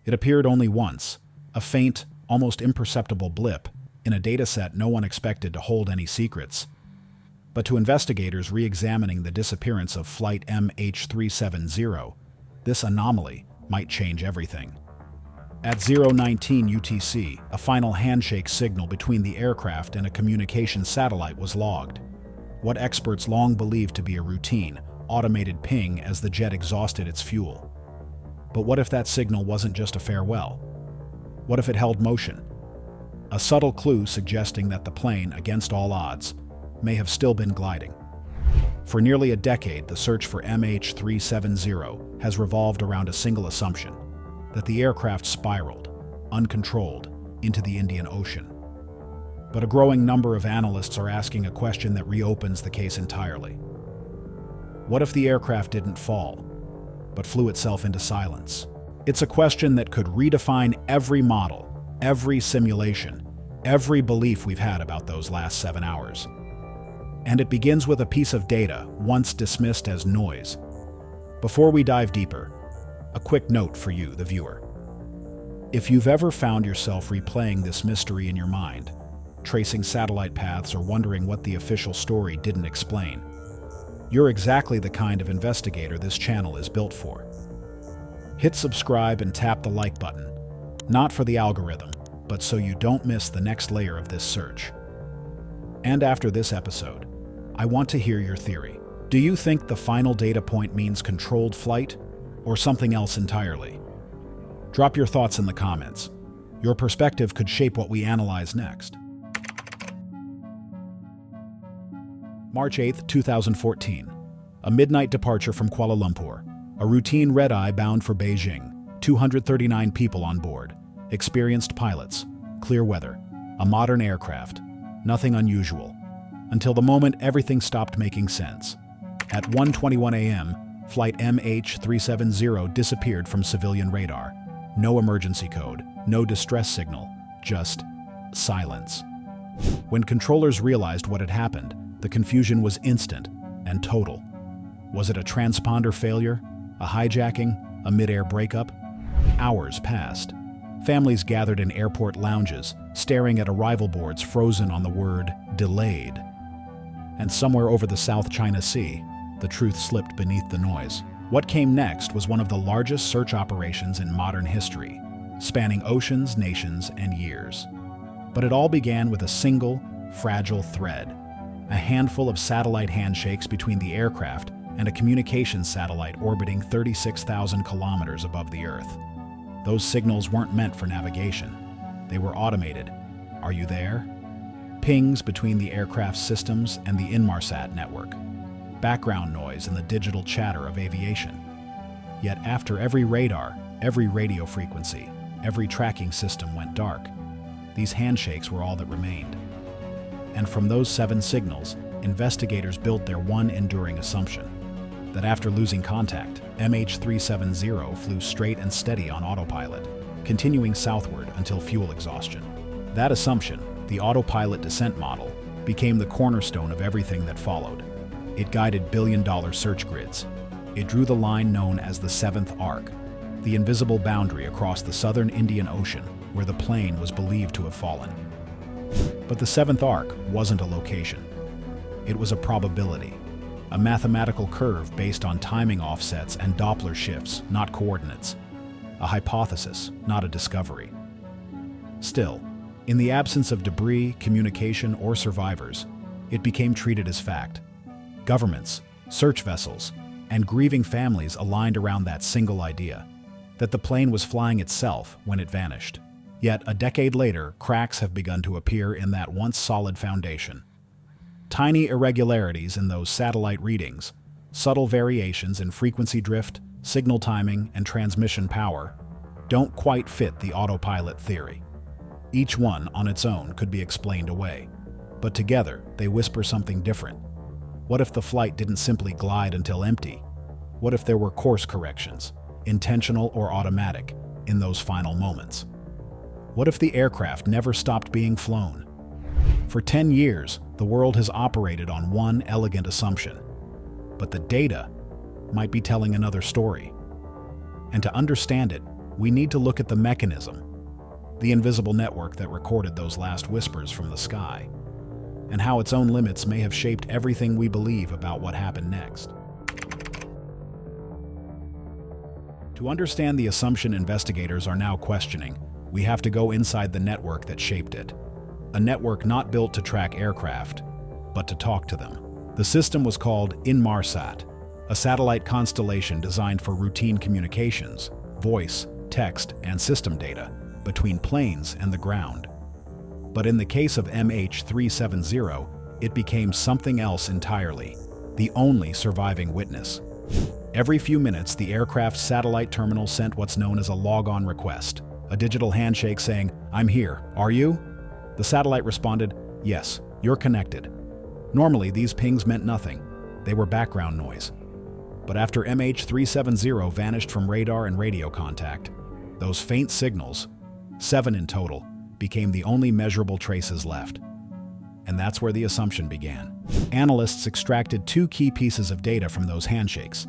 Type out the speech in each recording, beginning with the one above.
It appeared only once, a faint, almost imperceptible blip, in a dataset no one expected to hold any secrets. But to investigators re-examining the disappearance of flight MH370, this anomaly might change everything. At 0:19 UTC, a final handshake signal between the aircraft and a communications satellite was logged. What experts long believed to be a routine, automated ping as the jet exhausted its fuel. But what if that signal wasn't just a farewell? What if it held motion? A subtle clue suggesting that the plane, against all odds, may have still been gliding. For nearly a decade, the search for MH370 has revolved around a single assumption: that the aircraft spiraled, uncontrolled, into the Indian Ocean. But a growing number of analysts are asking a question that reopens the case entirely. What if the aircraft didn't fall, but flew itself into silence? It's a question that could redefine every model, every simulation, every belief we've had about those last 7 hours. And it begins with a piece of data once dismissed as noise. Before we dive deeper, a quick note for you, the viewer. If you've ever found yourself replaying this mystery in your mind, tracing satellite paths or wondering what the official story didn't explain, you're exactly the kind of investigator this channel is built for. Hit subscribe and tap the like button, not for the algorithm, but so you don't miss the next layer of this search. And after this episode, I want to hear your theory. Do you think the final data point means controlled flight, or something else entirely? Drop your thoughts in the comments. Your perspective could shape what we analyze next. March 8, 2014. A midnight departure from Kuala Lumpur. A routine red-eye bound for Beijing. 239 people on board. Experienced pilots. Clear weather. A modern aircraft. Nothing unusual. Until the moment everything stopped making sense. At 1:21 a.m., flight MH370 disappeared from civilian radar. No emergency code, no distress signal, just silence. When controllers realized what had happened, the confusion was instant and total. Was it a transponder failure? A hijacking? A mid-air breakup? Hours passed. Families gathered in airport lounges, staring at arrival boards frozen on the word delayed. And somewhere over the South China Sea, the truth slipped beneath the noise. What came next was one of the largest search operations in modern history, spanning oceans, nations, and years. But it all began with a single, fragile thread. A handful of satellite handshakes between the aircraft and a communications satellite orbiting 36,000 kilometers above the Earth. Those signals weren't meant for navigation. They were automated. Are you there? Pings between the aircraft's systems and the Inmarsat network. Background noise and the digital chatter of aviation. Yet after every radar, every radio frequency, every tracking system went dark, these handshakes were all that remained. And from those 7 signals, investigators built their one enduring assumption: that after losing contact, MH370 flew straight and steady on autopilot, continuing southward until fuel exhaustion. That assumption, the autopilot descent model, became the cornerstone of everything that followed. It guided billion-dollar search grids. It drew the line known as the 7th Arc, the invisible boundary across the southern Indian Ocean where the plane was believed to have fallen. But the 7th Arc wasn't a location. It was a probability, a mathematical curve based on timing offsets and Doppler shifts, not coordinates. A hypothesis, not a discovery. Still, in the absence of debris, communication, or survivors, it became treated as fact. Governments, search vessels, and grieving families aligned around that single idea, that the plane was flying itself when it vanished. Yet, a decade later, cracks have begun to appear in that once solid foundation. Tiny irregularities in those satellite readings, subtle variations in frequency drift, signal timing, and transmission power, don't quite fit the autopilot theory. Each one on its own could be explained away, but together they whisper something different. What if the flight didn't simply glide until empty? What if there were course corrections, intentional or automatic, in those final moments? What if the aircraft never stopped being flown? For 10 years, the world has operated on one elegant assumption, but the data might be telling another story. And to understand it, we need to look at the mechanism, the invisible network that recorded those last whispers from the sky, and how its own limits may have shaped everything we believe about what happened next. To understand the assumption investigators are now questioning, we have to go inside the network that shaped it. A network not built to track aircraft, but to talk to them. The system was called Inmarsat, a satellite constellation designed for routine communications, voice, text, and system data between planes and the ground. But in the case of MH370, it became something else entirely, the only surviving witness. Every few minutes, the aircraft's satellite terminal sent what's known as a log-on request, a digital handshake saying, "I'm here, are you?" The satellite responded, "Yes, you're connected." Normally, these pings meant nothing. They were background noise. But after MH370 vanished from radar and radio contact, those faint signals, 7 in total, became the only measurable traces left. And that's where the assumption began. Analysts extracted 2 key pieces of data from those handshakes: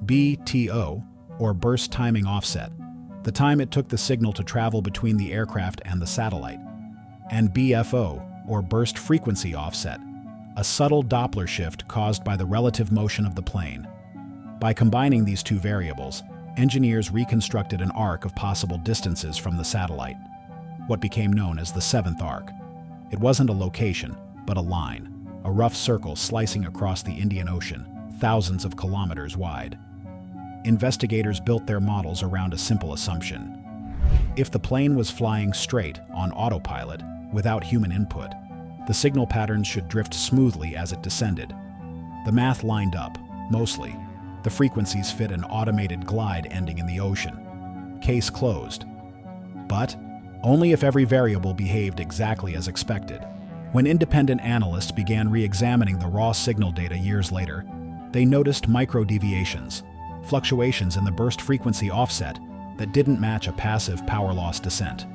BTO, or burst timing offset, the time it took the signal to travel between the aircraft and the satellite, and BFO, or burst frequency offset, a subtle Doppler shift caused by the relative motion of the plane. By combining these 2 variables, engineers reconstructed an arc of possible distances from the satellite, what became known as the 7th arc. It wasn't a location, but a line, a rough circle slicing across the Indian Ocean, thousands of kilometers wide. Investigators built their models around a simple assumption. If the plane was flying straight on autopilot, without human input, the signal patterns should drift smoothly as it descended. The math lined up, mostly. The frequencies fit an automated glide ending in the ocean. Case closed. But only if every variable behaved exactly as expected. When independent analysts began re-examining the raw signal data years later, they noticed micro-deviations, fluctuations in the burst frequency offset that didn't match a passive power loss descent.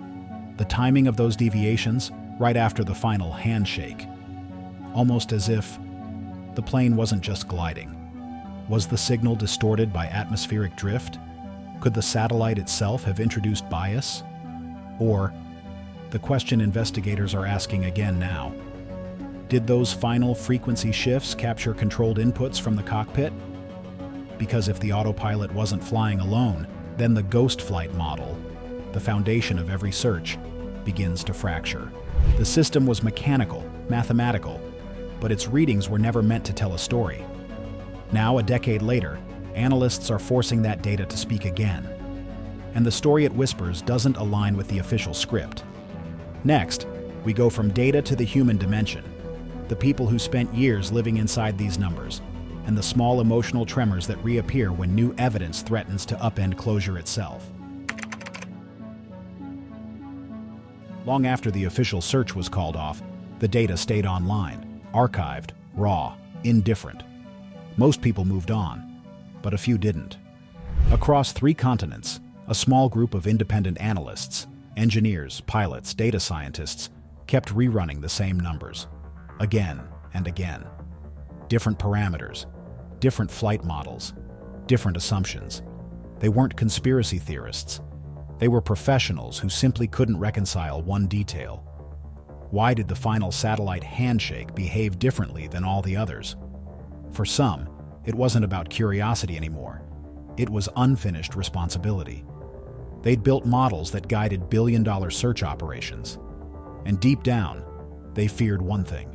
The timing of those deviations, right after the final handshake. Almost as if the plane wasn't just gliding. Was the signal distorted by atmospheric drift? Could the satellite itself have introduced bias? Or, the question investigators are asking again now, did those final frequency shifts capture controlled inputs from the cockpit? Because if the autopilot wasn't flying alone, then the ghost flight model, the foundation of every search, begins to fracture. The system was mechanical, mathematical, but its readings were never meant to tell a story. Now, a decade later, analysts are forcing that data to speak again. And the story it whispers doesn't align with the official script. Next, we go from data to the human dimension, the people who spent years living inside these numbers, and the small emotional tremors that reappear when new evidence threatens to upend closure itself. Long after the official search was called off, the data stayed online, archived, raw, indifferent. Most people moved on, but a few didn't. Across 3 continents, a small group of independent analysts, engineers, pilots, data scientists, kept rerunning the same numbers, again and again. Different parameters, different flight models, different assumptions. They weren't conspiracy theorists. They were professionals who simply couldn't reconcile one detail. Why did the final satellite handshake behave differently than all the others? For some, it wasn't about curiosity anymore. It was unfinished responsibility. They'd built models that guided billion-dollar search operations. And deep down, they feared one thing.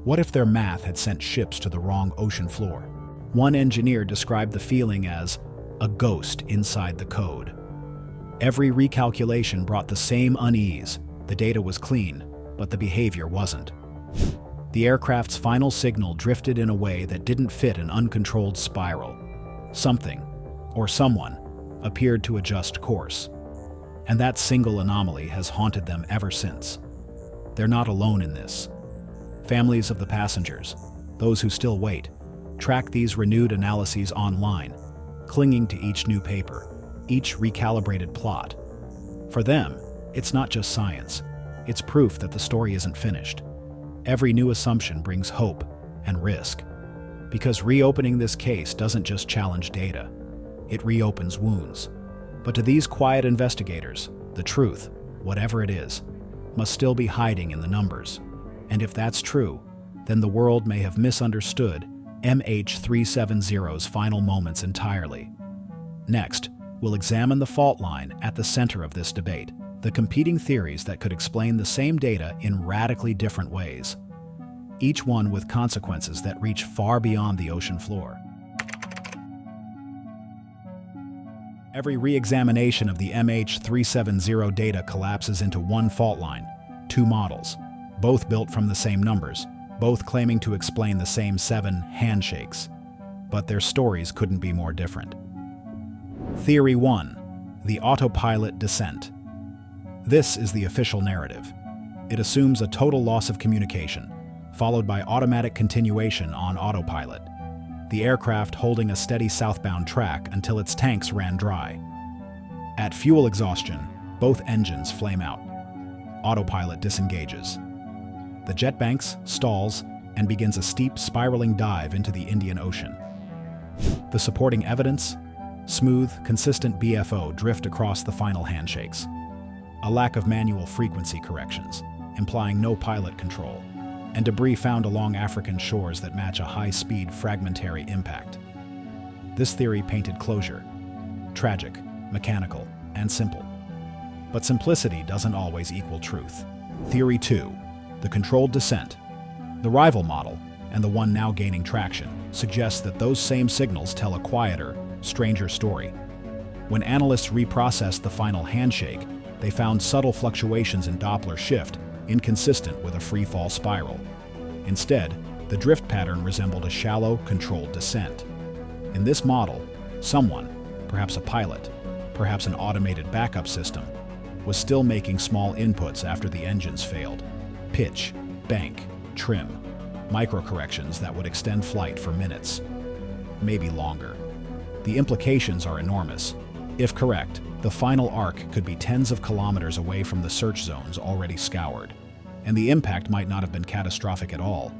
What if their math had sent ships to the wrong ocean floor? One engineer described the feeling as a ghost inside the code. Every recalculation brought the same unease. The data was clean, but the behavior wasn't. The aircraft's final signal drifted in a way that didn't fit an uncontrolled spiral. Something, or someone, appeared to adjust course. And that single anomaly has haunted them ever since. They're not alone in this. Families of the passengers, those who still wait, track these renewed analyses online, clinging to each new paper, each recalibrated plot. For them, it's not just science. It's proof that the story isn't finished. Every new assumption brings hope and risk. Because reopening this case doesn't just challenge data. It reopens wounds. But to these quiet investigators, the truth, whatever it is, must still be hiding in the numbers. And if that's true, then the world may have misunderstood MH370's final moments entirely. Next, we'll examine the fault line at the center of this debate, the competing theories that could explain the same data in radically different ways, each one with consequences that reach far beyond the ocean floor. Every re-examination of the MH370 data collapses into one fault line, two models, both built from the same numbers, both claiming to explain the same 7 handshakes. But their stories couldn't be more different. Theory 1. The autopilot descent. This is the official narrative. It assumes a total loss of communication, followed by automatic continuation on autopilot, the aircraft holding a steady southbound track until its tanks ran dry. At fuel exhaustion, both engines flame out. Autopilot disengages. The jet banks, stalls, and begins a steep, spiraling dive into the Indian Ocean. The supporting evidence? Smooth, consistent BFO drift across the final handshakes. A lack of manual frequency corrections, implying no pilot control, and debris found along African shores that match a high-speed fragmentary impact. This theory painted closure. Tragic, mechanical, and simple. But simplicity doesn't always equal truth. Theory 2. The controlled descent. The rival model, and the one now gaining traction, suggests that those same signals tell a quieter, stranger story. When analysts reprocessed the final handshake, they found subtle fluctuations in Doppler shift, inconsistent with a free-fall spiral. Instead, the drift pattern resembled a shallow, controlled descent. In this model, someone, perhaps a pilot, perhaps an automated backup system, was still making small inputs after the engines failed. Pitch, bank, trim, micro-corrections that would extend flight for minutes, maybe longer. The implications are enormous. If correct, the final arc could be tens of kilometers away from the search zones already scoured, and the impact might not have been catastrophic at all,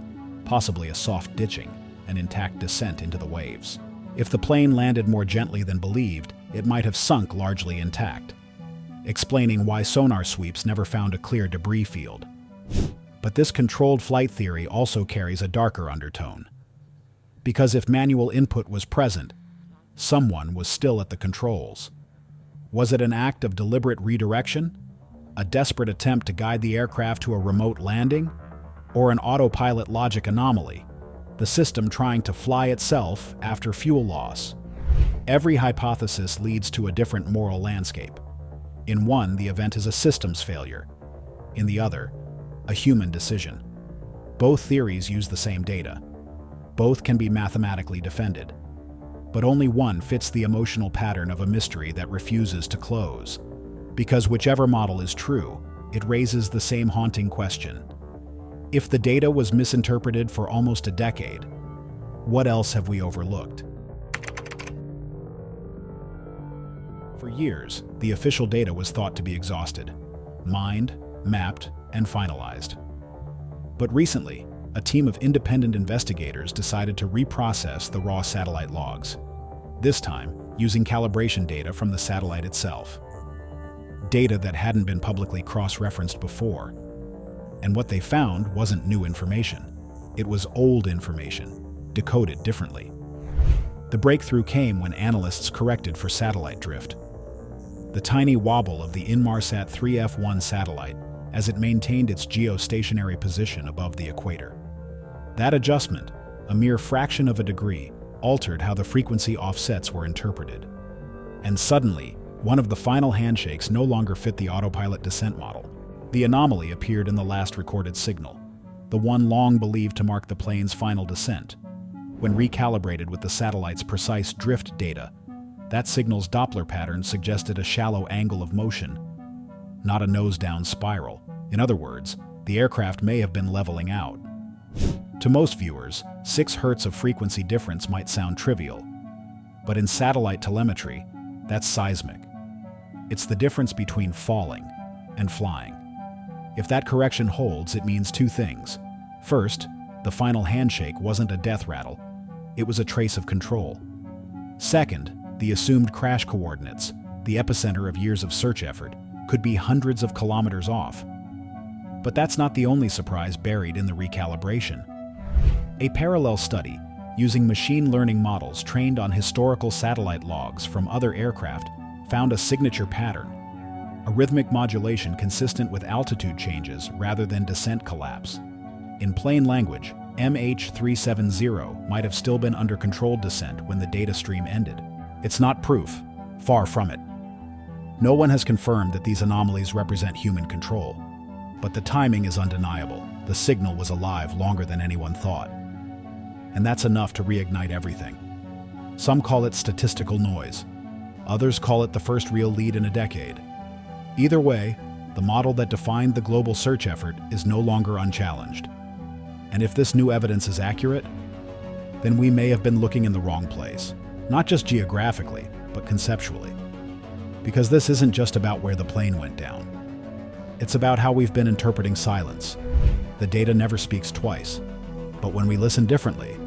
possibly a soft ditching, an intact descent into the waves. If the plane landed more gently than believed, it might have sunk largely intact, explaining why sonar sweeps never found a clear debris field. But this controlled flight theory also carries a darker undertone. Because if manual input was present, someone was still at the controls. Was it an act of deliberate redirection? A desperate attempt to guide the aircraft to a remote landing? Or an autopilot logic anomaly, the system trying to fly itself after fuel loss? Every hypothesis leads to a different moral landscape. In one, the event is a systems failure. In the other, a human decision. Both theories use the same data. Both can be mathematically defended. But only one fits the emotional pattern of a mystery that refuses to close. Because whichever model is true, it raises the same haunting question. If the data was misinterpreted for almost a decade, what else have we overlooked? For years, the official data was thought to be exhausted, mined, mapped, and finalized. But recently, a team of independent investigators decided to reprocess the raw satellite logs, this time using calibration data from the satellite itself. Data that hadn't been publicly cross-referenced before. And what they found wasn't new information. It was old information, decoded differently. The breakthrough came when analysts corrected for satellite drift. The tiny wobble of the Inmarsat 3F1 satellite as it maintained its geostationary position above the equator. That adjustment, a mere fraction of a degree, altered how the frequency offsets were interpreted. And suddenly, one of the final handshakes no longer fit the autopilot descent model. The anomaly appeared in the last recorded signal, the one long believed to mark the plane's final descent. When recalibrated with the satellite's precise drift data, that signal's Doppler pattern suggested a shallow angle of motion, not a nose-down spiral. In other words, the aircraft may have been leveling out. To most viewers, 6 Hz of frequency difference might sound trivial, but in satellite telemetry, that's seismic. It's the difference between falling and flying. If that correction holds, it means 2 things. First, the final handshake wasn't a death rattle, it was a trace of control. Second, the assumed crash coordinates, the epicenter of years of search effort, could be hundreds of kilometers off. But that's not the only surprise buried in the recalibration. A parallel study, using machine learning models trained on historical satellite logs from other aircraft, found a signature pattern: a rhythmic modulation consistent with altitude changes rather than descent collapse. In plain language, MH370 might have still been under controlled descent when the data stream ended. It's not proof, far from it. No one has confirmed that these anomalies represent human control, but the timing is undeniable. The signal was alive longer than anyone thought. And that's enough to reignite everything. Some call it statistical noise. Others call it the first real lead in a decade. Either way, the model that defined the global search effort is no longer unchallenged. And if this new evidence is accurate, then we may have been looking in the wrong place, not just geographically, but conceptually. Because this isn't just about where the plane went down. It's about how we've been interpreting silence. The data never speaks twice, but when we listen differently,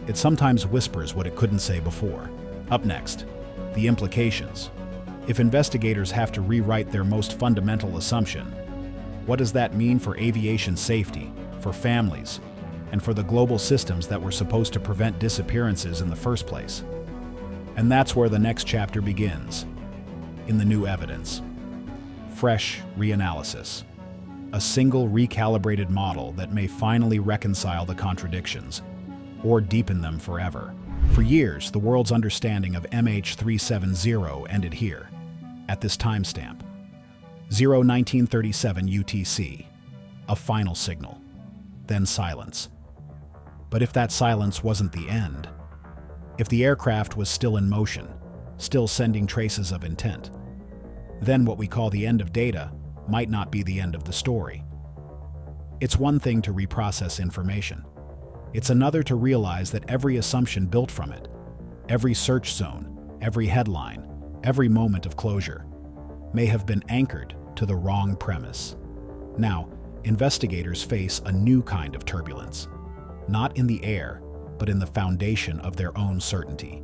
it sometimes whispers what it couldn't say before. Up next, the implications. If investigators have to rewrite their most fundamental assumption, what does that mean for aviation safety, for families, and for the global systems that were supposed to prevent disappearances in the first place? And that's where the next chapter begins, in the new evidence. Fresh reanalysis. A single recalibrated model that may finally reconcile the contradictions, or deepen them forever. For years, the world's understanding of MH370 ended here, at this timestamp. 1937 UTC, a final signal, then silence. But if that silence wasn't the end, if the aircraft was still in motion, still sending traces of intent, then what we call the end of data might not be the end of the story. It's one thing to reprocess information. It's another to realize that every assumption built from it, every search zone, every headline, every moment of closure, may have been anchored to the wrong premise. Now, investigators face a new kind of turbulence, not in the air, but in the foundation of their own certainty.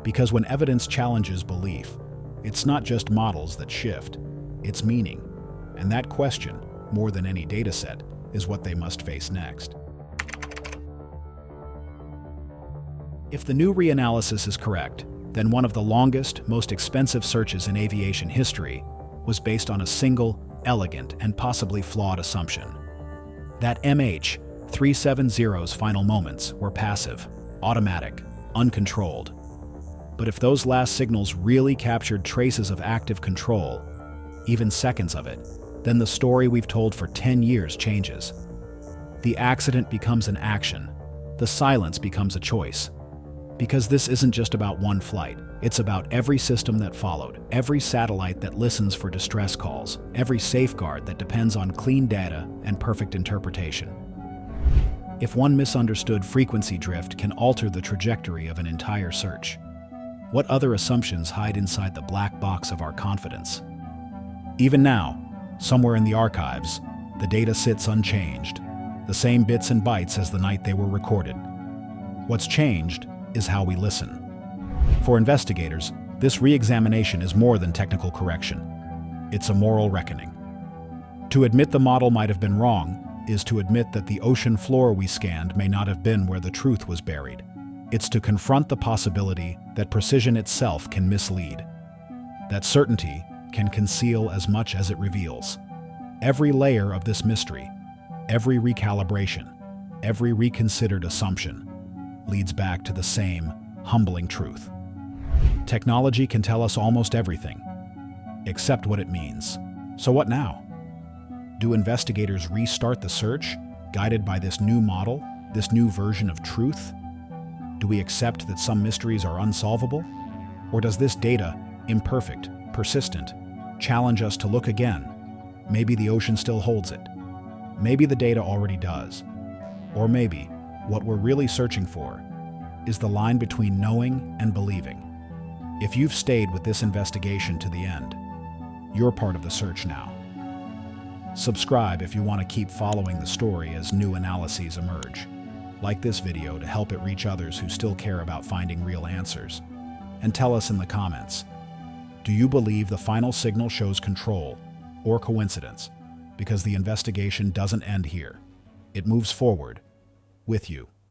Because when evidence challenges belief, it's not just models that shift, it's meaning. And that question, more than any dataset, is what they must face next. If the new reanalysis is correct, then one of the longest, most expensive searches in aviation history was based on a single, elegant, and possibly flawed assumption. That MH370's final moments were passive, automatic, uncontrolled. But if those last signals really captured traces of active control, even seconds of it, then the story we've told for 10 years changes. The accident becomes an action. The silence becomes a choice. Because this isn't just about one flight. It's about every system that followed, every satellite that listens for distress calls, every safeguard that depends on clean data and perfect interpretation. If one misunderstood frequency drift can alter the trajectory of an entire search, what other assumptions hide inside the black box of our confidence? Even now, somewhere in the archives, the data sits unchanged, the same bits and bytes as the night they were recorded. What's changed is how we listen. For investigators, this re-examination is more than technical correction. It's a moral reckoning. To admit the model might have been wrong is to admit that the ocean floor we scanned may not have been where the truth was buried. It's to confront the possibility that precision itself can mislead, that certainty can conceal as much as it reveals. Every layer of this mystery, every recalibration, every reconsidered assumption, leads back to the same humbling truth. Technology can tell us almost everything, except what it means. So what now? Do investigators restart the search, guided by this new model, this new version of truth? Do we accept that some mysteries are unsolvable? Or does this data, imperfect, persistent, challenge us to look again? Maybe the ocean still holds it. Maybe the data already does. Or maybe what we're really searching for is the line between knowing and believing. If you've stayed with this investigation to the end, you're part of the search now. Subscribe if you want to keep following the story as new analyses emerge. Like this video to help it reach others who still care about finding real answers. And tell us in the comments, Do you believe the final signal shows control or coincidence? Because the investigation doesn't end here. It moves forward with you.